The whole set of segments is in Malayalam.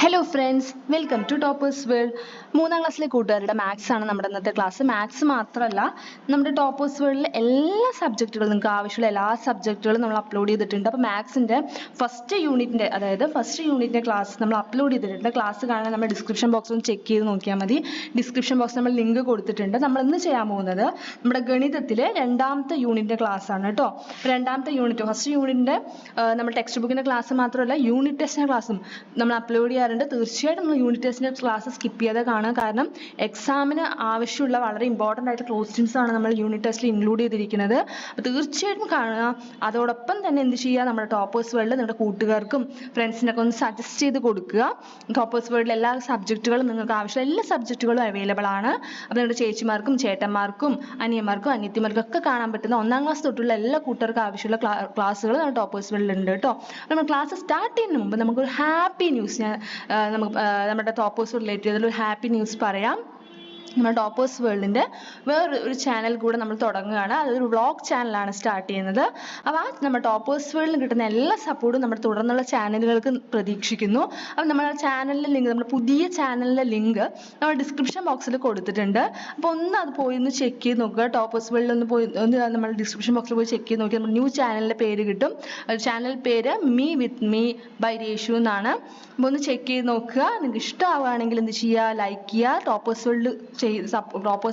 Hello friends, welcome to Toppers World. മൂന്നാം ക്ലാസ്സിലെ കൂട്ടുകാരുടെ മാത്സ് ആണ് നമ്മുടെ ഇന്നത്തെ ക്ലാസ്. മാത്സ് മാത്രമല്ല, നമ്മുടെ ടോപ്പേഴ്സ് വേൾഡിലെ എല്ലാ സബ്ജക്റ്റുകളും, നിങ്ങൾക്ക് ആവശ്യമുള്ള എല്ലാ സബ്ജക്റ്റുകളും നമ്മൾ അപ്ലോഡ് ചെയ്തിട്ടുണ്ട്. അപ്പോൾ മാത്സിൻ്റെ ഫസ്റ്റ് യൂണിറ്റിൻ്റെ ക്ലാസ് നമ്മൾ അപ്ലോഡ് ചെയ്തിട്ടുണ്ട്. ക്ലാസ് കാണാൻ നമ്മുടെ ഡിസ്ക്രിപ്ഷൻ ബോക്സ് ഒന്ന് ചെക്ക് ചെയ്ത് നോക്കിയാൽ മതി. ഡിസ്ക്രിപ്ഷൻ ബോക്സ് നമ്മൾ ലിങ്ക് കൊടുത്തിട്ടുണ്ട്. നമ്മൾ ഇന്ന് ചെയ്യാൻ പോകുന്നത് നമ്മുടെ ഗണിതത്തിലെ രണ്ടാമത്തെ യൂണിറ്റിൻ്റെ ക്ലാസ് ആണ് കേട്ടോ. രണ്ടാമത്തെ യൂണിറ്റ്, ഫസ്റ്റ് യൂണിറ്റിൻ്റെ നമ്മുടെ ടെക്സ്റ്റ് ബുക്കിൻ്റെ ക്ലാസ് മാത്രമല്ല, യൂണിറ്റ് ടെസ്റ്റിൻ്റെ ക്ലാസ്സും നമ്മൾ അപ്ലോഡ് ചെയ്യാറുണ്ട്. തീർച്ചയായിട്ടും നമ്മൾ യൂണിറ്റ് ടെസ്റ്റിൻ്റെ ക്ലാസ് സ്കിപ്പ് ചെയ്യാതെ കാണുക. കാരണം എക്സാമിന് ആവശ്യമുള്ള വളരെ ഇമ്പോർട്ടൻ്റ് ആയിട്ട് ക്വസ്റ്റ്യൻസ് ആണ് നമ്മൾ യൂണിറ്റ് ടെസ്റ്റിൽ ഇൻക്ലൂഡ് ചെയ്തിരിക്കുന്നത്. അപ്പോൾ തീർച്ചയായിട്ടും കാണുക. അതോടൊപ്പം തന്നെ എന്ത് ചെയ്യുക, നമ്മുടെ ടോപ്പേഴ്സ് വേൾഡിൽ നമ്മുടെ കൂട്ടുകാർക്കും ഫ്രണ്ട്സിനൊക്കെ ഒന്ന് സജസ്റ്റ് ചെയ്ത് കൊടുക്കുക. ടോപ്പേഴ്സ് വേൾഡിൽ എല്ലാ സബ്ജക്റ്റുകളും, നിങ്ങൾക്ക് ആവശ്യമുള്ള എല്ലാ സബ്ജക്റ്റുകളും അവൈലബിൾ ആണ്. അപ്പോൾ നിങ്ങളുടെ ചേച്ചിമാർക്കും ചേട്ടന്മാർക്കും അനിയന്മാർക്കും അനിയത്തിമാർക്കും ഒക്കെ കാണാൻ പറ്റുന്ന ഒന്നാം ക്ലാസ് തൊട്ടുള്ള എല്ലാ കൂട്ടുകാർക്കും ആവശ്യമുള്ള ക്ലാസ്സുകൾ നമ്മുടെ ടോപ്പേഴ്സ് വേൾഡിൽ ഉണ്ട് കേട്ടോ. നമ്മൾ ക്ലാസ് സ്റ്റാർട്ട് ചെയ്യുന്നതിന് മുമ്പ് നമുക്കൊരു ഹാപ്പി ന്യൂസ് നമ്മുടെ ടോപ്പേഴ്സ് റിലേറ്റ് ചെയ്തുള്ള ഒരു ഹാപ്പി ന്യൂസ് പറയാം. നമ്മുടെ ടോപ്പേഴ്സ് വേൾഡിൻ്റെ വേറൊരു ചാനൽ കൂടെ നമ്മൾ തുടങ്ങുകയാണ്. അതൊരു വ്ളോഗ് ചാനലാണ് സ്റ്റാർട്ട് ചെയ്യുന്നത്. അപ്പോൾ ആ നമ്മുടെ ടോപ്പേഴ്സ് വേൾഡിൽ കിട്ടുന്ന എല്ലാ സപ്പോർട്ടും നമ്മുടെ തുടർന്നുള്ള ചാനലുകൾക്ക് പ്രതീക്ഷിക്കുന്നു. അപ്പോൾ നമ്മുടെ ചാനലിലെ ലിങ്ക്, നമ്മുടെ പുതിയ ചാനലിലെ ലിങ്ക് നമ്മൾ ഡിസ്ക്രിപ്ഷൻ ബോക്സിൽ കൊടുത്തിട്ടുണ്ട്. അപ്പോൾ ഒന്ന് അത് പോയി ഒന്ന് ചെക്ക് ചെയ്ത് നോക്കുക. ടോപ്പേഴ്സ് വേൾഡിൽ ഒന്ന് നമ്മൾ ഡിസ്ക്രിപ്ഷൻ ബോക്സിൽ പോയി ചെക്ക് ചെയ്ത് നോക്കി നമ്മുടെ ന്യൂ ചാനലിൻ്റെ പേര് കിട്ടും. ചാനൽ പേര് മീ വിത്ത് മീ ബൈ രേഷു എന്നാണ്. അപ്പോൾ ഒന്ന് ചെക്ക് ചെയ്ത് നോക്കുക. നിങ്ങൾക്ക് ഇഷ്ടമാവുകയാണെങ്കിൽ എന്ത് ചെയ്യുക, ലൈക്ക് ചെയ്യുക. ടോപ്പേഴ്സ്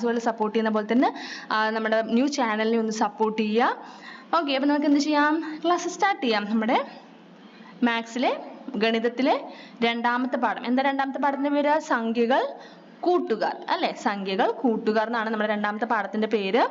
വേൾഡ് സപ്പോർട്ട് ചെയ്യുന്ന പോലെ തന്നെ നമ്മുടെ ന്യൂ ചാനലിനെ ഒന്ന് സപ്പോർട്ട് ചെയ്യുക. ഓക്കെ, അപ്പോൾ നമുക്ക് എന്ത് ചെയ്യാം, ക്ലാസ് സ്റ്റാർട്ട് ചെയ്യാം. നമ്മുടെ മാത്സിലെ ഗണിതത്തിലെ രണ്ടാമത്തെ പാഠം. എന്താ രണ്ടാമത്തെ പാഠത്തിന്റെ പേര്? സംഖ്യകൾ കൂട്ടുകാർ അല്ലെ. സംഖ്യകൾ കൂട്ടുകാർ എന്നാണ് നമ്മുടെ രണ്ടാമത്തെ പാഠത്തിന്റെ പേര്.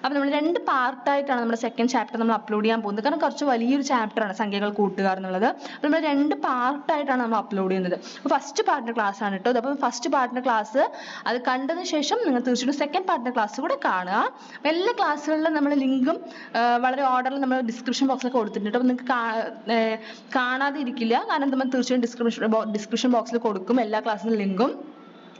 അപ്പൊ നമ്മൾ രണ്ട് പാർട്ടായിട്ടാണ് നമ്മുടെ സെക്കൻഡ് ചാപ്റ്റർ നമ്മൾ അപ്ലോഡ് ചെയ്യാൻ പോകുന്നത്. കാരണം കുറച്ച് വലിയൊരു ചാപ്റ്റർ ആണ് സംഖ്യകൾ കൂട്ടുകാർ എന്നുള്ളത്. അപ്പൊ നമ്മൾ രണ്ട് പാർട്ടായിട്ടാണ് നമ്മൾ അപ്ലോഡ് ചെയ്യുന്നത്. അപ്പൊ ഫസ്റ്റ് പാർട്ടിന്റെ ക്ലാസ് ആണ് കേട്ടോ. അപ്പൊ ഫസ്റ്റ് പാർട്ടിന്റെ ക്ലാസ് അത് കണ്ടതിന് ശേഷം നിങ്ങൾ തീർച്ചയായിട്ടും സെക്കൻഡ് പാർട്ടിന്റെ ക്ലാസ് കൂടെ കാണുക. എല്ലാ ക്ലാസ്സുകളിലും നമ്മൾ ലിങ്കും വളരെ ഓർഡറിൽ നമ്മൾ ഡിസ്ക്രിപ്ഷൻ ബോക്സിൽ കൊടുത്തിട്ടുണ്ട്. അപ്പൊ നിങ്ങൾക്ക് കാണാതെ ഇരിക്കില്ല. കാരണം നമ്മൾ തീർച്ചയായും ഡിസ്ക്രിപ്ഷൻ ബോക്സിൽ കൊടുക്കും എല്ലാ ക്ലാസ്സിന്റെ ലിങ്കും.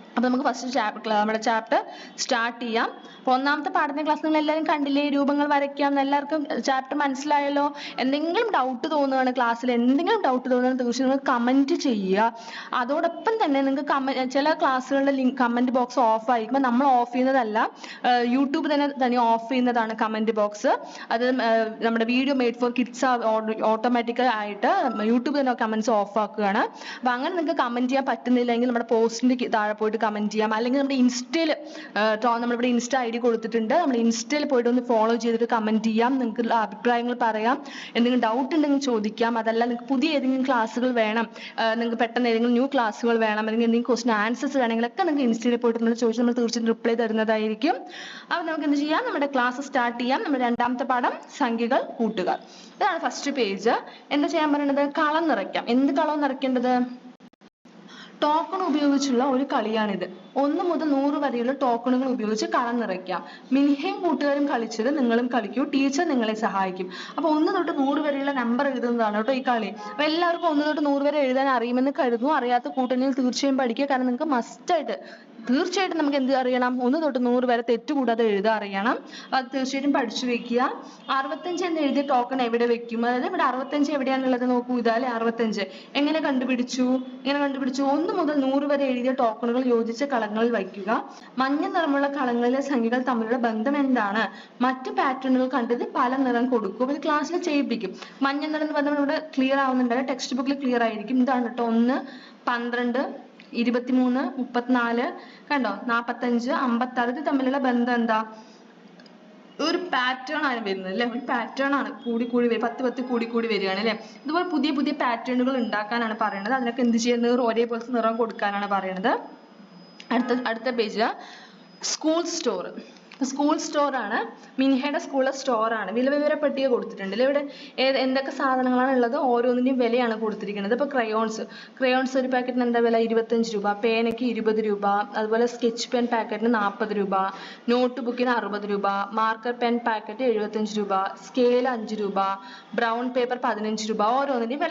അപ്പോൾ നമുക്ക് ഫസ്റ്റ് നമ്മുടെ ചാപ്റ്റർ സ്റ്റാർട്ട് ചെയ്യാം. അപ്പോൾ ഒന്നാമത്തെ പാഠത്തിന്റെ ക്ലാസ് നിങ്ങൾ എല്ലാവരും കണ്ടില്ലേ? രൂപങ്ങൾ വരയ്ക്കാം. എല്ലാവർക്കും ചാപ്റ്റർ മനസ്സിലായല്ലോ? എന്തെങ്കിലും ഡൗട്ട് തോന്നുകയാണ്, ക്ലാസ്സിൽ എന്തെങ്കിലും ഡൗട്ട് തോന്നുകയാണ്, തീർച്ചയായും നിങ്ങൾ കമന്റ് ചെയ്യുക. അതോടൊപ്പം തന്നെ നിങ്ങൾക്ക് ചില ക്ലാസ്സുകളുടെ കമന്റ് ബോക്സ് ഓഫ് ആയിരിക്കുമ്പോൾ നമ്മൾ ഓഫ് ചെയ്യുന്നതല്ല, യൂട്യൂബ് തന്നെ ഓഫ് ചെയ്യുന്നതാണ് കമന്റ് ബോക്സ്. അത് നമ്മുടെ video made for kids automatical ആയിട്ട് യൂട്യൂബ് തന്നെ കമന്റ്സ് ഓഫ് ആക്കുകയാണ്. അപ്പോൾ അങ്ങനെ നിങ്ങൾക്ക് കമന്റ് ചെയ്യാൻ പറ്റുന്നില്ലെങ്കിൽ നമ്മുടെ പോസ്റ്റിന്റെ താഴെ പോയിട്ട് കമന്റ് ചെയ്യാം. അല്ലെങ്കിൽ നമ്മുടെ ഇൻസ്റ്റയിൽ നമ്മളിവിടെ ഇൻസ്റ്റ ID കൊടുത്തിട്ടുണ്ട്. നമ്മൾ ഇൻസ്റ്റയിൽ പോയിട്ട് ഒന്ന് ഫോളോ ചെയ്തിട്ട് കമന്റ് ചെയ്യാം. നിങ്ങൾക്ക് അഭിപ്രായങ്ങൾ പറയാം. എന്തെങ്കിലും ഡൗട്ട് ഉണ്ടെങ്കിൽ ചോദിക്കാം. അതല്ല നിങ്ങൾക്ക് പുതിയ ഏതെങ്കിലും ക്ലാസ്സുകൾ വേണം, നിങ്ങൾക്ക് പെട്ടെന്ന് ഏതെങ്കിലും ന്യൂ ക്ലാസ്സുകൾ വേണം, അല്ലെങ്കിൽ എന്തെങ്കിലും ക്വസ്റ്റ്യൻ ആൻസേഴ്സ് വേണമെങ്കിലൊക്കെ നിങ്ങൾക്ക് ഇൻസ്റ്റയിൽ പോയിട്ട് നമ്മൾ ചോദിച്ചാൽ നമ്മൾ തീർച്ചയായും റിപ്ലൈ തരുന്നതായിരിക്കും. അപ്പോൾ നമുക്ക് എന്ത് ചെയ്യാം, നമ്മുടെ ക്ലാസ് സ്റ്റാർട്ട് ചെയ്യാം. നമ്മുടെ രണ്ടാമത്തെ പാഠം സംഖ്യകൾ കൂട്ടുകാർ. ഇതാണ് ഫസ്റ്റ് പേജ്. എന്താ ചെയ്യാൻ പറയുന്നത്? കളം നിറയ്ക്കാം. എന്ത് കളവും നിറയ്ക്കേണ്ടത്? ടോക്കൺ ഉപയോഗിച്ചുള്ള ഒരു കളിയാണിത്. 1 മുതൽ 100 വരെയുള്ള ടോക്കണുകൾ ഉപയോഗിച്ച് കളം നിറയ്ക്കാം. മിൻഹയും കൂട്ടുകാരും കളിച്ചത് നിങ്ങളും കളിക്കൂ. ടീച്ചർ നിങ്ങളെ സഹായിക്കും. അപ്പോൾ 1 തൊട്ട് 100 വരെയുള്ള നമ്പർ എഴുതുന്നതാണ് കേട്ടോ ഈ കളി. അപ്പോൾ എല്ലാവർക്കും 1 തൊട്ട് 100 വരെ എഴുതാൻ അറിയുമെന്ന് കരുതുന്നു. അറിയാത്ത കൂട്ടുകാരിൽ തീർച്ചയായും പഠിക്കുക. കാരണം നിങ്ങൾക്ക് മസ്റ്റായിട്ട് തീർച്ചയായിട്ടും നമുക്ക് എന്ത് അറിയണം? 1 തൊട്ട് 100 വരെ തെറ്റുകൂടാതെ എഴുതാൻ അറിയണം. അത് തീർച്ചയായിട്ടും പഠിച്ചു വെക്കുക. 65 എന്ന് എഴുതിയ ടോക്കൺ എവിടെ വെക്കും? അതായത് ഇവിടെ 65 എവിടെയാണുള്ളത് നോക്കൂ. ഇതാലെ 65. എങ്ങനെ കണ്ടുപിടിച്ചു? 1 മുതൽ 100 വരെ എഴുതിയ ടോക്കണുകൾ യോജിച്ച കളങ്ങളിൽ വയ്ക്കുക. മഞ്ഞ നിറമുള്ള കളങ്ങളിലെ സംഖ്യകൾ തമ്മിലുള്ള ബന്ധം എന്താണ്? മറ്റ് പാറ്റേണുകൾ കണ്ടത് പല നിറം കൊടുക്കും. ഇത് ക്ലാസ്സിൽ ചെയ്യിപ്പിക്കും. മഞ്ഞ നിറം എന്ന് പറഞ്ഞാൽ ഇവിടെ ക്ലിയർ ആവുന്നുണ്ട്, ടെക്സ്റ്റ് ബുക്കിൽ ക്ലിയർ ആയിരിക്കും. ഇതാണ് കേട്ടോ 1, 12, 23, 34, കണ്ടോ 45, 56. ഇത് തമ്മിലുള്ള ബന്ധം എന്താ? ഒരു പാറ്റേൺ ആണ് വരുന്നത് അല്ലെ. ഒരു പാറ്റേൺ ആണ് കൂടി 10 കൂടി വരികയാണ് അല്ലെ. ഇതുപോലെ പുതിയ പുതിയ പാറ്റേണുകൾ ഉണ്ടാക്കാനാണ് പറയുന്നത്. അതിനൊക്കെ എന്ത് ചെയ്യുന്നത്? ഒരേപോലത്തെ നിറം കൊടുക്കാനാണ് പറയുന്നത്. അടുത്ത page school store. School store ആണ്. മിൻഹയുടെ സ്കൂളിലെ സ്റ്റോർ ആണ്. വില പട്ടിക കൊടുത്തിട്ടുണ്ട് അല്ലേ. ഇവിടെ എന്തൊക്കെ സാധനങ്ങളാണ് ഉള്ളത്? ഓരോന്നിന്റെയും വിലയാണ് കൊടുത്തിരിക്കുന്നത്. ഇപ്പൊ ക്രയോൺസ് ഒരു പാക്കറ്റിന് എന്താ വില? 25 രൂപ. പേനയ്ക്ക് 20 രൂപ. അതുപോലെ സ്കെച്ച് പെൻ പാക്കറ്റിന് 40 രൂപ. നോട്ട് ബുക്കിന് 60 രൂപ. മാർക്കർ പെൻ പാക്കറ്റ് 75 രൂപ. സ്കെയിൽ 5 രൂപ. ബ്രൗൺ പേപ്പർ 15 രൂപ. ഓരോന്നിന്റെയും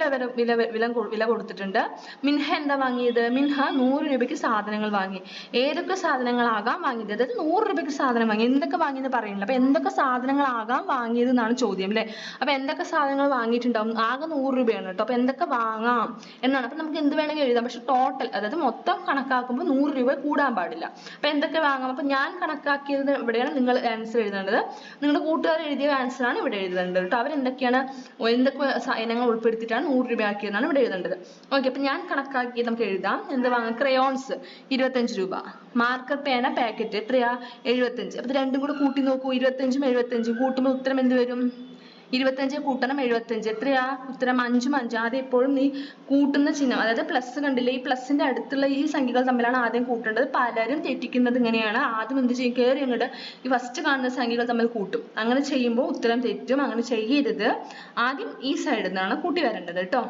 വില കൊടുത്തിട്ടുണ്ട്. മിൻഹ എന്താ വാങ്ങിയത്? മിൻഹ 100 രൂപയ്ക്ക് സാധനങ്ങൾ വാങ്ങി. ഏതൊക്കെ സാധനങ്ങളാകാം വാങ്ങിയത്? അതായത് 100 രൂപയ്ക്ക് സാധനം വാങ്ങി. വാങ്ങി. എന്തൊക്കെ വാങ്ങിയെന്ന് പറയുന്നില്ല. അപ്പൊ എന്തൊക്കെ സാധനങ്ങളാകാം വാങ്ങിയത് എന്നാണ് ചോദ്യം അല്ലേ. അപ്പൊ എന്തൊക്കെ സാധനങ്ങൾ വാങ്ങിയിട്ടുണ്ടാവും? ആകെ 100 രൂപയാണ് കേട്ടോ. അപ്പൊ എന്തൊക്കെ വാങ്ങാം എന്നാണ്. അപ്പൊ നമുക്ക് എന്ത് വേണമെങ്കിൽ എഴുതാം. പക്ഷെ ടോട്ടൽ അതായത് മൊത്തം കണക്കാക്കുമ്പോൾ 100 രൂപ കൂടാൻ പാടില്ല. അപ്പൊ എന്തൊക്കെ വാങ്ങാം? അപ്പൊ ഞാൻ കണക്കാക്കിയത് ഇവിടെയാണ് നിങ്ങൾ ആൻസർ എഴുതേണ്ടത്. നിങ്ങളുടെ കൂട്ടുകാർ എഴുതിയ ആൻസർ ആണ് ഇവിടെ എഴുതേണ്ടത് കേട്ടോ. അവരെന്തൊക്കെയാണ് എന്തൊക്കെ ഇനങ്ങൾ ഉൾപ്പെടുത്തിയിട്ടാണ് 100 രൂപ ആക്കിയതെന്നാണ് ഇവിടെ എഴുതേണ്ടത്. ഓക്കെ, അപ്പൊ ഞാൻ കണക്കാക്കിയത് നമുക്ക് എഴുതാം. എന്ത് വാങ്ങാം? ക്രയോൺസ് 25 രൂപ. മാർക്കർ പേന പാക്കറ്റ് എത്രയാ? 75. അപ്പൊ ഇത് രണ്ടും കൂടെ കൂട്ടി നോക്കൂ. 25ഉം 75ഉം കൂട്ടുമ്പോൾ ഉത്തരം എന്ത് വരും? 25 കൂട്ടണം 75 എത്രയാ? ഉത്തരം 5ഉം 5. ആദ്യം എപ്പോഴും നീ കൂട്ടുന്ന ചിഹ്നം, അതായത് പ്ലസ് കണ്ടില്ലേ, ഈ പ്ലസിന്റെ അടുത്തുള്ള ഈ സംഖ്യകൾ തമ്മിലാണ് ആദ്യം കൂട്ടേണ്ടത്. പലരും തെറ്റിക്കുന്നത് ഇങ്ങനെയാണ്. ആദ്യം എന്ത് ചെയ്യും? കയറി അങ്ങോട്ട് ഈ ഫസ്റ്റ് കാണുന്ന സംഖ്യകൾ തമ്മിൽ കൂട്ടും. അങ്ങനെ ചെയ്യുമ്പോൾ ഉത്തരം തെറ്റും. അങ്ങനെ ചെയ്യരുത്. ആദ്യം ഈ സൈഡിൽ നിന്നാണ് കൂട്ടി വരേണ്ടത് കേട്ടോ.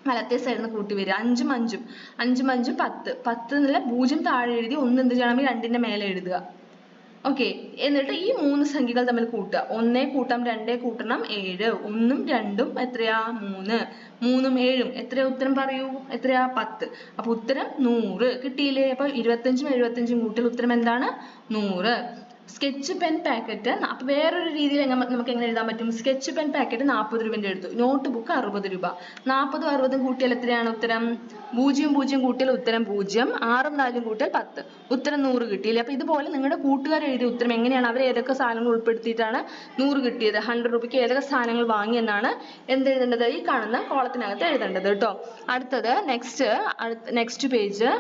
വലത്തെ സൈഡിൽ നിന്ന് കൂട്ടി വരിക. 5ഉം 5ഉം 5ഉം 5ഉം 10. 10 എന്നുള്ള 0 താഴെ എഴുതി 1 എന്ത് ചെയ്യണം? 2ന്റെ മേലെ എഴുതുക. ഓക്കെ, എന്നിട്ട് ഈ 3 സംഖ്യകൾ തമ്മിൽ കൂട്ടുക. 1 കൂട്ടാം 2 കൂട്ടണം 7. 1ഉം 2ഉം എത്രയാ? 3. 3ഉം 7ഉം എത്രയാ? ഉത്തരം പറയൂ. എത്രയാ? 10. അപ്പൊ ഉത്തരം 100 കിട്ടിയില്ലേ? അപ്പൊ 25ഉം 75ഉം കൂട്ടിയാൽ ഉത്തരം എന്താണ്? 100. Sketch pen packet. അപ്പൊ വേറൊരു രീതിയിൽ നമുക്ക് എങ്ങനെ എഴുതാൻ പറ്റും? സ്കെച്ച് പെൻ പാക്കറ്റ് 40 രൂപന്റെ എടുത്തു. നോട്ട് ബുക്ക് 60 രൂപ. 40ഉം 60ഉം കൂട്ടിയാൽ എത്രയാണ് ഉത്തരം? 0ഉം 0ഉം കൂട്ടിയാൽ ഉത്തരം 0. 6ഉം 4ഉം കൂട്ടിയാൽ 10. ഉത്തരം 100 കിട്ടിയില്ലേ? അപ്പൊ ഇതുപോലെ നിങ്ങളുടെ കൂട്ടുകാർ എഴുതിയ ഉത്തരം എങ്ങനെയാണ്? അവർ ഏതൊക്കെ സാധനങ്ങൾ ഉൾപ്പെടുത്തിയിട്ടാണ് 100 കിട്ടിയത്? 100 രൂപയ്ക്ക് ഏതൊക്കെ സാധനങ്ങൾ വാങ്ങി എന്നാണ് എന്തെഴുതേണ്ടത്? ഈ കാണുന്ന കോളത്തിനകത്ത് എഴുതേണ്ടത് കേട്ടോ. അടുത്തത് നെക്സ്റ്റ് പേജ്.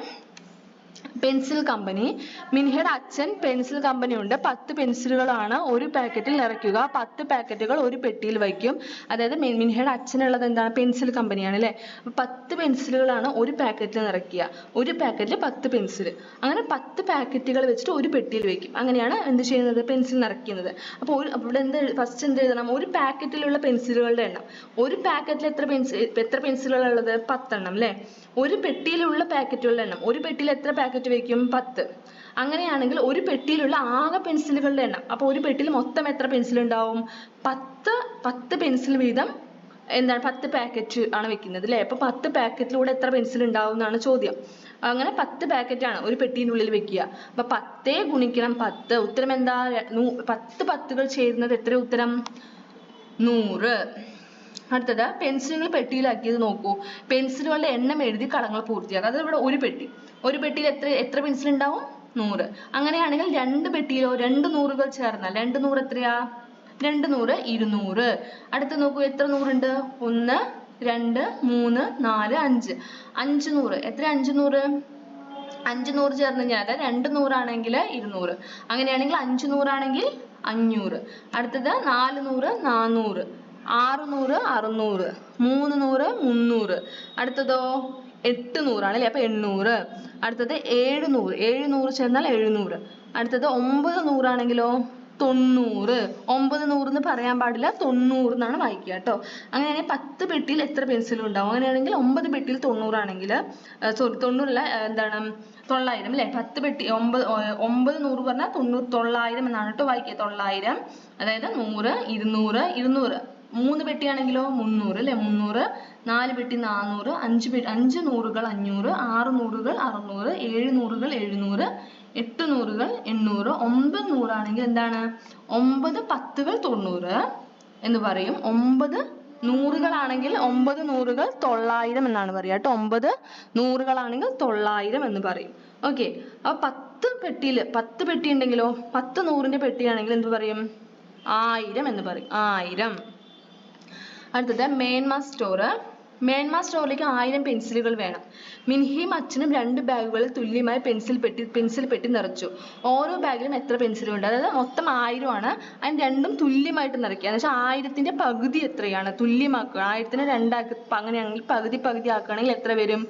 Pencil company. മിൻഹയുടെ അച്ഛൻ പെൻസിൽ കമ്പനി ഉണ്ട്. 10 പെൻസിലുകളാണ് ഒരു പാക്കറ്റിൽ നിറയ്ക്കുക. 10 പാക്കറ്റുകൾ ഒരു പെട്ടിയിൽ വയ്ക്കും. അതായത് മിൻഹയുടെ അച്ഛനുള്ളത് എന്താണ്? പെൻസിൽ കമ്പനിയാണ് അല്ലേ. അപ്പൊ 10 പെൻസിലുകളാണ് ഒരു പാക്കറ്റിൽ നിറയ്ക്കുക. ഒരു പാക്കറ്റിൽ 10 പെൻസിൽ. അങ്ങനെ 10 പാക്കറ്റുകൾ വെച്ചിട്ട് ഒരു പെട്ടിയിൽ വെക്കും. അങ്ങനെയാണ് എന്ത് ചെയ്യുന്നത്? പെൻസിൽ നിറയ്ക്കുന്നത്. അപ്പോൾ ഇവിടെ ഫസ്റ്റ് എന്ത് എഴുതണം? ഒരു പാക്കറ്റിലുള്ള പെൻസിലുകളുടെ എണ്ണം. ഒരു പാക്കറ്റിൽ എത്ര പെൻസിലുകൾ ഉള്ളത്? 10 എണ്ണം അല്ലേ. ഒരു പെട്ടിയിലുള്ള പാക്കറ്റുകളുടെ എണ്ണം. ഒരു പെട്ടിയിൽ എത്ര പാക്കറ്റ് വെക്കും? 10. അങ്ങനെയാണെങ്കിൽ ഒരു പെട്ടിയിലുള്ള ആകെ പെൻസിലുകളുടെ എണ്ണം. അപ്പൊ ഒരു പെട്ടിയിൽ മൊത്തം എത്ര പെൻസിൽ ഉണ്ടാവും? 10 പെൻസിൽ വീതം എന്താണ്? 10 പാക്കറ്റ് ആണ് വെക്കുന്നത് അല്ലേ. അപ്പൊ 10 പാക്കറ്റിലൂടെ എത്ര പെൻസിൽ ഉണ്ടാവും എന്നാണ് ചോദ്യം. അങ്ങനെ 10 പാക്കറ്റാണ് ഒരു പെട്ടിനുള്ളിൽ വെക്കുക. അപ്പൊ 10 ഗുണിക്കണം 10. ഉത്തരം എന്താ? 10 10കൾ ചേരുന്നത് എത്ര? ഉത്തരം 100. അടുത്തത് പെൻസിലുകൾ പെട്ടിയിലാക്കിയത് നോക്കൂ. പെൻസിലുകളുടെ എണ്ണം എഴുതി കളങ്ങൾ പൂർത്തിയാക്കുക. അതായത് ഇവിടെ ഒരു പെട്ടിയിൽ എത്ര പെൻസിൽ ഉണ്ടാവും? 100. അങ്ങനെയാണെങ്കിൽ 2 പെട്ടിയിലോ 2 100കൾ ചേർന്നാൽ 2 100 എത്രയാ? 2 100 200. അടുത്ത് നോക്കൂ, എത്ര 100 ഉണ്ട്? 1 2 3 4 5. 5 100 എത്ര? 5 100 5 100 ചേർന്ന് കഴിഞ്ഞാൽ 2 100 ആണെങ്കിൽ 200. അങ്ങനെയാണെങ്കിൽ 5 100 ആണെങ്കിൽ 500. അടുത്തത് 4 100 400. 6 100 600. 3 100 300. അടുത്തതോ 8 100 ആണ് അല്ലേ. അപ്പൊ 800. അടുത്തത് 7 100. 7 100 ചേർന്നാൽ 700. അടുത്തത് 9 100 ആണെങ്കിലോ 90. 9 100 എന്ന് പറയാൻ പാടില്ല, 90 എന്നാണ് വായിക്കുക കേട്ടോ. അങ്ങനെയാണെങ്കിൽ 10 പെട്ടിയിൽ എത്ര പെൻസിൽ ഉണ്ടാവും? അങ്ങനെയാണെങ്കിൽ 9 പെട്ടിയിൽ 90 ആണെങ്കിൽ 90 അല്ല, എന്താണ് 900 അല്ലേ. 10 പെട്ടി 9 100 പറഞ്ഞാൽ 900 എന്നാണ് കേട്ടോ വായിക്കുക. 900. അതായത് 100 200 200. 3 പെട്ടിയാണെങ്കിലോ 300 അല്ലേ. 300. 4 പെട്ടി 400. 5 നൂറുകൾ 500. 6 നൂറുകൾ 600. 7 നൂറുകൾ 700. 8 നൂറുകൾ 800. 9 100 ആണെങ്കിൽ എന്താണ്? 9 10കൾ 90 എന്ന് പറയും. 9 നൂറുകളാണെങ്കിൽ 9 നൂറുകൾ 900 എന്നാണ് പറയുക കേട്ടോ. 9 നൂറുകളാണെങ്കിൽ 900 എന്ന് പറയും. ഓക്കെ, അപ്പൊ 10 പെട്ടി ഉണ്ടെങ്കിലോ 10 100ന്റെ പെട്ടിയാണെങ്കിൽ എന്ത് പറയും? 1000 എന്ന് പറയും. 1000. അടുത്തത് മേന്മ സ്റ്റോർ. മേന്മ സ്റ്റോറിലേക്ക് 1000 പെൻസിലുകൾ വേണം. മിൻഹിയും അച്ഛനും 2 ബാഗുകളിൽ തുല്യമായി പെൻസിൽ പെട്ടി നിറച്ചു. ഓരോ ബാഗിലും എത്ര പെൻസിലുണ്ട്? അതായത് മൊത്തം 1000 ആണ്. അതിന് രണ്ടും തുല്യമായിട്ട് നിറയ്ക്കുക. എന്ന് വെച്ചാൽ 1000ന്റെ പകുതി എത്രയാണ്? തുല്യമാക്കുക. 1000നെ 2 ആക്കി, അങ്ങനെയാണെങ്കിൽ പകുതി ആക്കുകയാണെങ്കിൽ എത്ര വരും?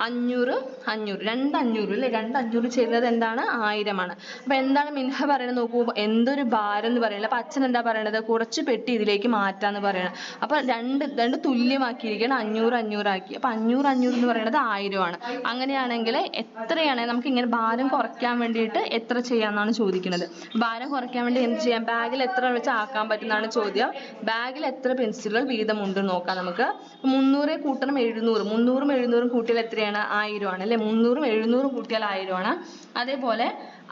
500 500. 2 500 അല്ലേ. 2 500 ചേരുന്നത് എന്താണ്? 1000 ആണ്. അപ്പൊ എന്താണ് മിൻഹ പറയുന്നത് നോക്കൂ. എന്തൊരു ഭാരം എന്ന് പറയുന്നത്. അപ്പൊ അച്ഛൻ എന്താ പറയണത്? കുറച്ച് പെട്ടി ഇതിലേക്ക് മാറ്റാന്ന് പറയണം. അപ്പൊ രണ്ട് തുല്യമാക്കിയിരിക്കുകയാണ്. 500 500 ആക്കി. അപ്പൊ 500 500 എന്ന് പറയുന്നത് 1000 ആണ്. അങ്ങനെയാണെങ്കിൽ എത്രയാണ്? നമുക്ക് ഇങ്ങനെ ഭാരം കുറയ്ക്കാൻ വേണ്ടിയിട്ട് എത്ര ചെയ്യാന്നാണ് ചോദിക്കുന്നത്. ഭാരം കുറയ്ക്കാൻ വേണ്ടി എന്ത് ചെയ്യാം? ബാഗിൽ എത്ര വെച്ച് ആക്കാൻ പറ്റുന്നതാണ് ചോദ്യം. ബാഗിൽ എത്ര പെൻസിലുകൾ വീതമുണ്ട് നോക്കാം നമുക്ക്. 300 കൂട്ടണം 700. 300ഉം 700ഉം കൂട്ടിയാൽ എത്രയാണ്? എത്രയാണ് 1000 ആണ് അല്ലേ 300ഉം 700ഉം കൂട്ടിയാൽ 1000 ആണ് അതേപോലെ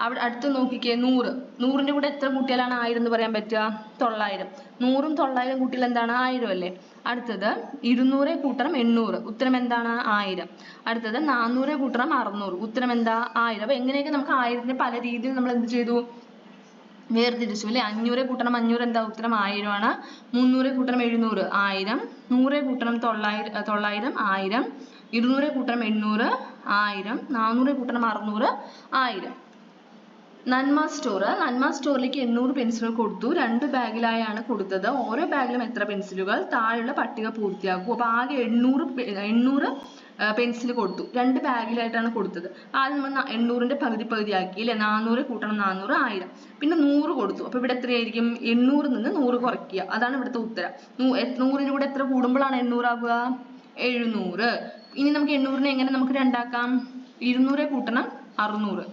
അവിടെ അടുത്ത് നോക്കിക്കേ 100 100ന്റെ കൂടെ എത്ര കൂട്ടിയാലാണ് 1000 എന്ന് പറയാൻ പറ്റുക 900 100ഉം 900ഉം കൂട്ടിയാൽ എന്താണ് 1000 അല്ലേ അടുത്തത് 200 കൂട്ടണം 800 ഉത്തരം എന്താണ് 1000 അടുത്തത് 400 കൂട്ടണം 600 ഉത്തരം എന്താ 1000 അപ്പോൾ എങ്ങനെയൊക്കെ നമുക്ക് 1000നെ പല രീതിയിൽ നമ്മൾ എന്ത് ചെയ്തു വേർതിരിച്ചു അല്ലേ 500 കൂട്ടണം 500 എന്താ ഉത്തരം 1000 ആണ് 300 കൂട്ടണം 700 1000 100 കൂട്ടണം 900 1000 200 കൂട്ടണം 800 1000 400 കൂട്ടണം 600 1000 നന്മ സ്റ്റോറിലേക്ക് 800 പെൻസിലുകൾ കൊടുത്തു 2 ബാഗിലായാണ് കൊടുത്തത് ഓരോ ബാഗിലും എത്ര പെൻസിലുകൾ താഴെയുള്ള പട്ടിക പൂർത്തിയാക്കൂ അപ്പോൾ ആകെ 800 പെൻസിൽ കൊടുത്തു 2 ബാഗിലായിട്ടാണ് കൊടുത്തത് ആദ്യം നമ്മൾ 800ന്റെ പകുതി ആക്കി അല്ലേ 400 കൂട്ടണം 400 1000 പിന്നെ 100 കൊടുത്തു അപ്പോൾ ഇവിടെ എത്രയായിരിക്കും 800 നിന്ന് 100 കുറയ്ക്കുക അതാണ് ഇവിടുത്തെ ഉത്തരം 100ന്റെ കൂടെ എത്ര കൂടുമ്പോഴാണ് 800 ആവുക 700 ഇനി നമുക്ക് 800നെ എങ്ങനെ നമുക്ക് രണ്ടാക്കാം 200 കൂട്ടണം 600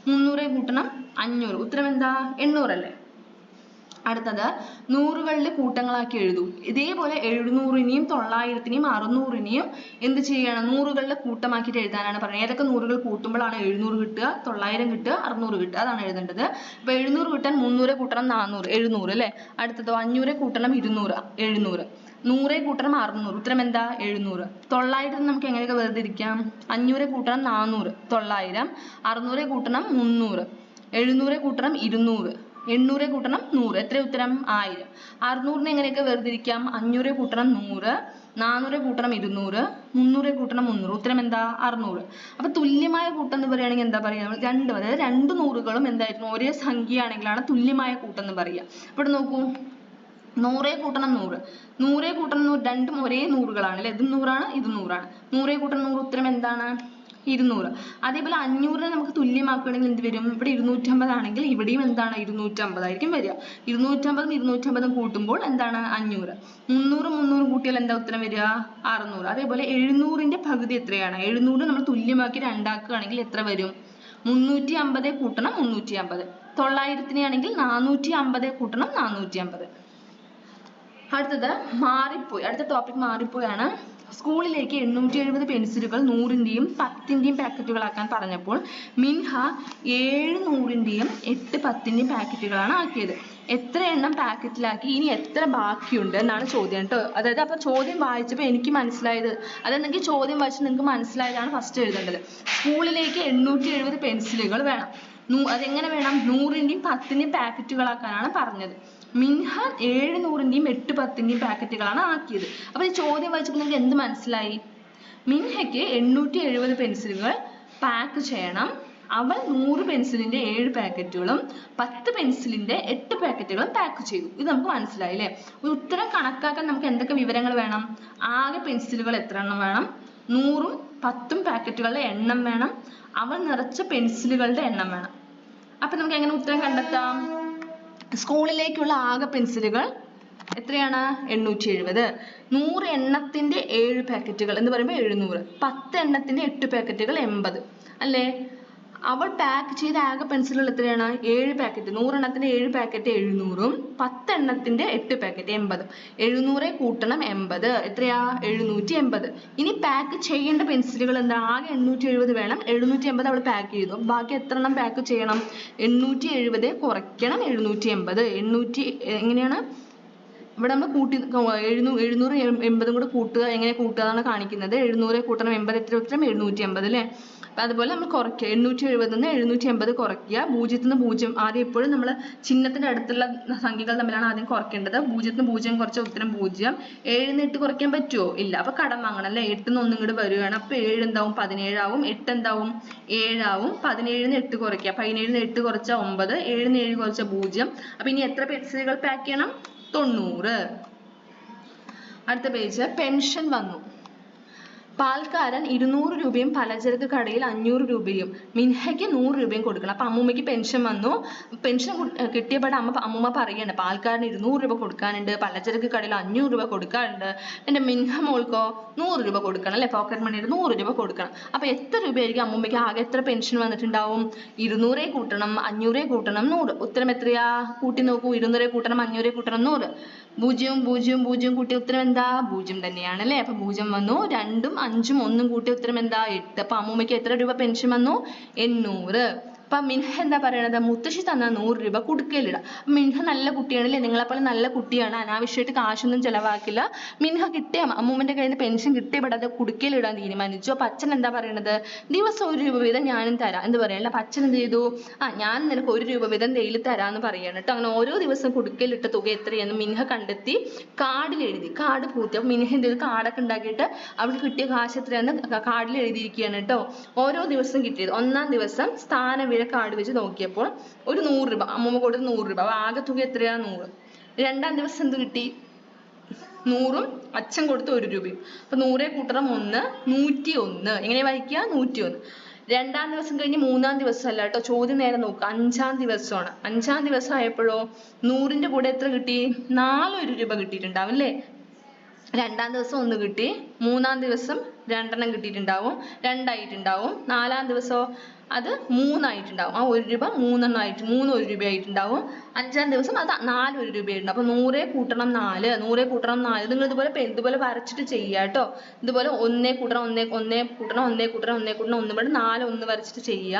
300 കൂട്ടണം 500 ഉത്തരം എന്താ 800 അല്ലേ അടുത്തത് നൂറുകളിലെ കൂട്ടങ്ങളാക്കി എഴുതൂ ഇതേപോലെ 700നെയും 900നെയും 600നെയും എന്ത് ചെയ്യണം നൂറുകളിലെ കൂട്ടമാക്കിയിട്ട് എഴുതാനാണ് പറയുന്നത് ഏതൊക്കെ നൂറുകൾ കൂട്ടുമ്പോഴാണ് 700 കിട്ടുക 900 കിട്ടുക 600 കിട്ടുക അതാണ് എഴുതേണ്ടത് അപ്പോൾ 700 കൂട്ടാൻ 300 കൂട്ടണം 400 700 അല്ലേ അടുത്തത് 500 കൂട്ടണം 200 700 100 കൂട്ടണം 600 ഉത്തരം എന്താ 700 900 നമുക്ക് എങ്ങനെയൊക്കെ വേർതിരിക്കാം 500 കൂട്ടണം 400 900 600 കൂട്ടണം 300 700 കൂട്ടണം 200 800 കൂട്ടണം 100 എത്ര ഉത്തരം 1000 600നെ എങ്ങനെയൊക്കെ വേർതിരിക്കാം 500 കൂട്ടണം 100 400 കൂട്ടണം 200 300 കൂട്ടണം 300 ഉത്തരം എന്താ 600 അപ്പോൾ തുല്യമായ കൂട്ടം എന്ന് പറയുകയാണെങ്കിൽ എന്താ പറയുക അതായത് രണ്ട് നൂറുകളും എന്തായിരുന്നു ഒരേ സംഖ്യയാണെങ്കിലാണ് തുല്യമായ കൂട്ടം എന്ന് പറയുക ഇവിടെ നോക്കൂ 100 കൂട്ടണം 100 100 കൂട്ടണം 100 രണ്ടും ഒരേ നൂറുകളാണ് അല്ലേ ഇതും 100 ആണ് ഇതും 100 ആണ് 100 കൂട്ടണം 100 ഉത്തരം എന്താണ് 200 അതേപോലെ 500നെ നമുക്ക് തുല്യമാക്കുകയാണെങ്കിൽ എന്ത് വരും ഇവിടെ 250 ആണെങ്കിൽ ഇവിടെയും എന്താണ് 250 ആയിരിക്കും വരിക 250ഉം 250ഉം കൂട്ടുമ്പോൾ എന്താണ് 500 300 കൂട്ടിയാൽ എന്താ ഉത്തരം വരിക 600 അതേപോലെ 700ന്റെ പകുതി എത്രയാണ് 700 നമ്മൾ തുല്യമാക്കി രണ്ടാക്കുകയാണെങ്കിൽ എത്ര വരും 350 കൂട്ടണം 350 900നെ ആണെങ്കിൽ 450 കൂട്ടണം 450 അടുത്തത് മാറിപ്പോയി അടുത്ത ടോപ്പിക് മാറിപ്പോയാണ് സ്കൂളിലേക്ക് 870 പെൻസിലുകൾ 100ന്റെയും 10ന്റെയും പാക്കറ്റുകളാക്കാൻ പറഞ്ഞപ്പോൾ മിൻഹ 7 100ന്റെയും 8 10ന്റെയും പാക്കറ്റുകളാണ് ആക്കിയത് എത്ര എണ്ണം പാക്കറ്റിലാക്കി ഇനി എത്ര ബാക്കിയുണ്ട് എന്നാണ് ചോദ്യം കേട്ടോ അതായത് അപ്പോൾ ചോദ്യം വായിച്ചപ്പോൾ എനിക്ക് മനസ്സിലായത് അതായത് നിങ്ങൾക്ക് ചോദ്യം വായിച്ച് നിങ്ങൾക്ക് മനസ്സിലായതാണ് ഫസ്റ്റ് എഴുതേണ്ടത് സ്കൂളിലേക്ക് 870 പെൻസിലുകൾ വേണം അതെങ്ങനെ വേണം 100ന്റെയും 10ന്റെയും പാക്കറ്റുകളാക്കാനാണ് പറഞ്ഞത് മിൻഹ 7 100ന്റെയും 8 10ന്റെയും പാക്കറ്റുകളാണ് ആക്കിയത് അപ്പോൾ ഈ ചോദ്യം വായിച്ചപ്പോൾ നിങ്ങൾക്ക് എന്ത് മനസ്സിലായി മിൻഹയ്ക്ക് 870 പെൻസിലുകൾ പാക്ക് ചെയ്യണം അവൾ 100 പെൻസിലിന്റെ 7 പാക്കറ്റുകളും 10 പെൻസിലിന്റെ 8 പാക്കറ്റുകളും പാക്ക് ചെയ്തു ഇത് നമുക്ക് മനസ്സിലായി അല്ലേ ഒരു ഉത്തരം കണക്കാക്കാൻ നമുക്ക് എന്തൊക്കെ വിവരങ്ങൾ വേണം ആകെ പെൻസിലുകൾ എത്ര എണ്ണം വേണം 100ഉം 10ഉം പാക്കറ്റുകളുടെ എണ്ണം വേണം അവൾ നിറച്ച പെൻസിലുകളുടെ എണ്ണം വേണം അപ്പോൾ നമുക്ക് എങ്ങനെ ഉത്തരം കണ്ടെത്താം സ്കൂളിലേക്കുള്ള ആകെ പെൻസിലുകൾ എത്രയാണ് 870 100 എണ്ണത്തിന്റെ 7 പാക്കറ്റുകൾ എന്ന് പറയുമ്പോൾ 700 10 എണ്ണത്തിന്റെ 8 പാക്കറ്റുകൾ 80 അല്ലേ അവൾ പാക്ക് ചെയ്ത ആകെ പെൻസിലുകൾ എത്രയാണ് 7 പാക്കറ്റ് 100 എണ്ണത്തിന്റെ 7 പാക്കറ്റ് 700ഉം 10 എണ്ണത്തിന്റെ 8 പാക്കറ്റ് 80 700 കൂട്ടണം 80 എത്രയാ 780 ഇനി പാക്ക് ചെയ്യേണ്ട പെൻസിലുകൾ എന്താ ആകെ 870 വേണം 780 അവൾ പാക്ക് ചെയ്തു ബാക്കി എത്ര എണ്ണം പാക്ക് ചെയ്യണം 870 കുറയ്ക്കണം 780 800 എങ്ങനെയാണ് ഇവിടെ നമ്മൾ കൂട്ടി 700 80 കൂടെ കൂട്ടുക എങ്ങനെ കൂട്ടുക എന്നാണ് കാണിക്കുന്നത് 700 കൂട്ടണം 80 എത്ര ഉത്തരം 780 അല്ലേ അതുപോലെ നമ്മൾ കുറയ്ക്കുക 870 നിന്ന് 780 കുറയ്ക്കുക 0 നിന്ന് 0 ആദ്യം എപ്പോഴും നമ്മൾ ചിഹ്നത്തിന്റെ അടുത്തുള്ള സംഖ്യകൾ തമ്മിലാണ് ആദ്യം കുറയ്ക്കേണ്ടത് 0 നിന്ന് 0 കുറച്ച ഉത്തരം 0 7 നിന്ന് 8 കുറയ്ക്കാൻ പറ്റുമോ ഇല്ല അപ്പോൾ കടം വാങ്ങണം അല്ലേ 8 നിന്ന് 1 ഇങ്ങോട്ട് വരികയാണ് അപ്പോൾ 7 എന്താവും 17 ആവും 8 എന്താവും 7 ആവും 17 നിന്ന് 8 കുറയ്ക്കുക 17 നിന്ന് 8 കുറച്ചാൽ 9 7 നിന്ന് 7 കുറച്ചാൽ 0 അപ്പോൾ ഇനി എത്ര പെൻസിലുകൾ പാക്ക് ചെയ്യണം 90 അടുത്ത പേജ് പെൻഷൻ വന്നു പാൽക്കാരൻ 200 രൂപയും പലചരക്ക് കടയിൽ 500 രൂപയും മിൻഹയ്ക്ക് 100 രൂപയും കൊടുക്കണം അപ്പോൾ അമ്മൂമ്മയ്ക്ക് പെൻഷൻ വന്നു പെൻഷൻ കിട്ടിയപ്പോൾ അമ്മൂമ്മ പറയാണ് പാൽക്കാരന് 200 രൂപ കൊടുക്കാനുണ്ട് പലചരക്ക് കടയിൽ 500 രൂപ കൊടുക്കാനുണ്ട് എൻ്റെ മിൻഹ മോൾക്കോ 100 രൂപ കൊടുക്കണം അല്ലേ പോക്കറ്റ് മണിയുടെ 100 രൂപ കൊടുക്കണം അപ്പോൾ എത്ര രൂപയായിരിക്കും അമ്മൂമ്മയ്ക്ക് ആകെ എത്ര പെൻഷൻ വന്നിട്ടുണ്ടാവും 200 കൂട്ടണം 500 കൂട്ടണം 100 ഉത്തരം എത്രയാ കൂട്ടി നോക്കൂ 200 കൂട്ടണം 500 കൂട്ടണം 100 0 0 0 കൂട്ടിയ ഉത്തരം എന്താ 0 തന്നെയാണ് അല്ലേ അപ്പോൾ 0 വന്നു 2ഉം 5ഉം 1ഉം കൂട്ടിയ ഉത്തരം എന്താ 8. അപ്പൊ അമ്മൂമ്മയ്ക്ക് എത്ര രൂപ പെൻഷൻ വന്നു? 800. അപ്പൊ മിൻഹ എന്താ പറയണത്? മുത്തശ്ശി തന്ന 100 രൂപ കുടുക്കയിലിടാം. മിൻഹ നല്ല കുട്ടിയാണല്ലേ, നിങ്ങളെപ്പോലെ നല്ല കുട്ടിയാണ്, അനാവശ്യമായിട്ട് കാശൊന്നും ചെലവാക്കില്ല. മിൻഹ കിട്ടിയ അമ്മൂമ്മന്റെ കയ്യിൽ നിന്ന് പെൻഷൻ കിട്ടിയപ്പോൾ അത് കുടുക്കയിലിടാൻ തീരുമാനിച്ചു. അപ്പൊ അച്ഛൻ എന്താ പറയണത്? ദിവസം 1 രൂപ വീതം ഞാനും തരാം എന്ന് പറയണല്ലോ. അപ്പൊ അച്ഛൻ എന്ത് ചെയ്തു? ഞാൻ നിനക്ക് 1 രൂപ വീതം ഡെയിലി തരാന്ന് പറയാണ് കേട്ടോ. അങ്ങനെ ഓരോ ദിവസം കുടുക്കയിലിട്ട തുക എത്രയെന്ന് മിൻഹ കണ്ടെത്തി കാർഡിൽ എഴുതി. കാർഡ് പൂർത്തി. അപ്പൊ മിൻഹ എന്ത് ചെയ്തു? കാർഡൊക്കെ ഉണ്ടാക്കിയിട്ട് അവൾക്ക് കിട്ടിയ കാശ് എത്രയാന്ന് കാർഡിൽ എഴുതിയിരിക്കുകയാണ് കേട്ടോ. ഓരോ ദിവസം കിട്ടിയത്. 1ാം ദിവസം സ്ഥാനവില കാർഡ് വെച്ച് നോക്കിയപ്പോൾ ഒരു 100 രൂപ അമ്മൂമ്മ കൊടുത്ത് 100 രൂപ. അപ്പൊ ആകെ തുക എത്രയാ? 100. 2ാം ദിവസം എന്ത് കിട്ടി? 100ഉം അച്ഛൻ കൊടുത്ത 1 രൂപയും. അപ്പൊ 100 കൂട്ടണം 1, 101. എങ്ങനെ വായിക്കുക? 101. 2ാം ദിവസം കഴിഞ്ഞ് 3ാം ദിവസം അല്ല കേട്ടോ, ചോദ്യം നേരെ നോക്കുക. 5ാം ദിവസമാണ്. 5ാം ദിവസം ആയപ്പോഴോ 100ന്റെ കൂടെ എത്ര കിട്ടി? 4 1 രൂപ കിട്ടിയിട്ടുണ്ടാവും അല്ലേ? 2ാം ദിവസം 1 കിട്ടി, 3ാം ദിവസം 2 കിട്ടിയിട്ടുണ്ടാവും, 2 ആയിട്ടുണ്ടാവും. 4ാം ദിവസമോ അത് 3 ആയിട്ടുണ്ടാവും. ആ 1 രൂപ 3 ആയിട്ട് 3 1 രൂപ ആയിട്ടുണ്ടാവും. 5ാം ദിവസം അത് 4 1 രൂപയായിട്ടുണ്ടാവും. അപ്പൊ 100 കൂട്ടണം 4, 100 കൂട്ടണം 4. നിങ്ങൾ ഇതുപോലെ വരച്ചിട്ട് ചെയ്യുക കേട്ടോ. ഇതുപോലെ 1 കൂട്ടണം 1 കൂട്ടണം 1 കൂട്ടണം 1 കൂട്ടണം 1 പോലെ 4 1 വരച്ചിട്ട് ചെയ്യുക.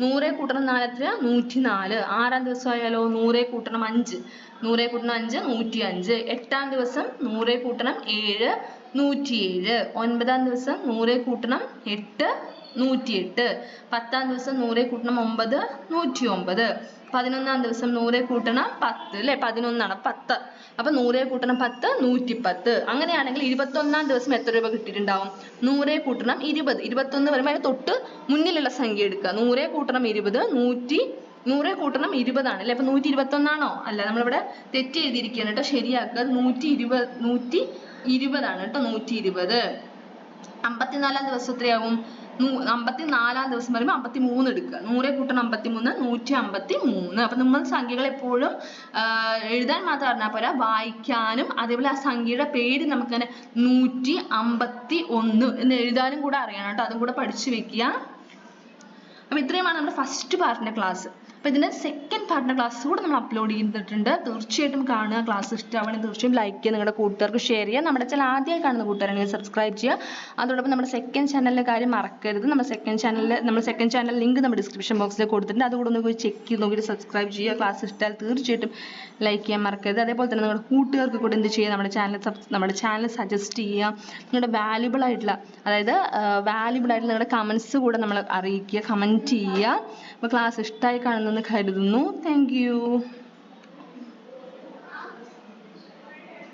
100 കൂട്ടണം 4 എത്രയാ? 104. 6ാം ദിവസം ആയാലോ 100 കൂട്ടണം 5, 100 കൂട്ടണം 5 105. 8ാം ദിവസം 100 കൂട്ടണം 7 107. 9ാം ദിവസം 100 കൂട്ടണം 8 108. 10ാം ദിവസം 100 കൂട്ടണം 9 109. 11ാം ദിവസം 100 കൂട്ടണം 10 അല്ലെ? 11 ആണ് 10. അപ്പൊ 100 കൂട്ടണം 10 110. അങ്ങനെയാണെങ്കിൽ 21ാം ദിവസം എത്ര രൂപ കിട്ടിയിട്ടുണ്ടാവും? 100 കൂട്ടണം 20. 21 വരുമ്പോൾ അതിന് തൊട്ട് മുന്നിലുള്ള സംഖ്യ എടുക്കുക. 100 കൂട്ടണം 20 100 കൂട്ടണം 20 ആണ് അല്ലെ? അപ്പൊ 121 ആണോ? അല്ല, നമ്മളിവിടെ തെറ്റ് എഴുതിയിരിക്കുകയാണ് കേട്ടോ, ശരിയാക്കുക. 120 ആണ് കേട്ടോ, 120. 54ാം ദിവസം എത്രയാവും? 54ാം ദിവസം വരുമ്പോൾ 53 എടുക്കുക. 100 കൂട്ടണം 53 153. അപ്പൊ നമ്മൾ സംഖ്യകൾ എപ്പോഴും എഴുതാൻ മാത്രം അറിഞ്ഞാൽ പോരാ, വായിക്കാനും അതേപോലെ ആ സംഖ്യയുടെ പേര് നമുക്ക് 151 എന്ന് എഴുതാനും കൂടെ അറിയണം കേട്ടോ. അതും കൂടെ പഠിച്ചു വെക്കുക. അപ്പൊ ഇത്രയുമാണ് നമ്മുടെ ഫസ്റ്റ് പാർട്ടിന്റെ ക്ലാസ്. അപ്പൊ ഇതിന്റെ സെക്കൻഡ് പാർട്ടിന്റെ ക്ലാസ് കൂടെ നമ്മൾ അപ്ലോഡ് ചെയ്തിട്ടുണ്ട്. തീർച്ചയായിട്ടും കാണുക. ക്ലാസ് ഇഷ്ടമാണെങ്കിൽ തീർച്ചയായും ലൈക്ക് ചെയ്യുക, നിങ്ങളുടെ കൂട്ടുകാർക്ക് ഷെയർ ചെയ്യുക. നമ്മുടെ ചാനൽ ആദ്യമായി കാണുന്ന കൂട്ടുകാരാണെങ്കിൽ സബ്സ്ക്രൈബ് ചെയ്യുക. അതോടൊപ്പം നമ്മുടെ സെക്കൻഡ് ചാനലിലെ കാര്യം മറക്കരുത്. നമ്മുടെ സെക്കൻഡ് ചാനൽ ലിങ്ക് നമ്മുടെ ഡിസ്ക്രിപ്ഷൻ ബോക്സിൽ കൊടുത്തിട്ടുണ്ട്. അതുകൂടെ ഒന്ന് പോയി ചെക്ക് ചെയ്ത് നോക്കിയിട്ട് സബ്സ്ക്രൈബ് ചെയ്യുക. ക്ലാസ് ഇഷ്ടമായാൽ തീർച്ചയായിട്ടും ലൈക്ക് ചെയ്യാൻ മറക്കരുത്. അതേപോലെ തന്നെ നിങ്ങളുടെ കൂട്ടുകാർക്ക് കൂടെ എന്ത് ചെയ്യുക? നമ്മുടെ ചാനൽ സജസ്റ്റ് ചെയ്യുക. നിങ്ങളുടെ വാല്യുബിൾ ആയിട്ടുള്ള നിങ്ങളുടെ കമൻസ് കൂടെ നമ്മൾ അറിയിക്കുക, കമൻറ്റ് ചെയ്യുക. അപ്പോൾ ക്ലാസ് ഇഷ്ടമായി കാണുന്നെന്ന് കരുതുന്നു. Thank you.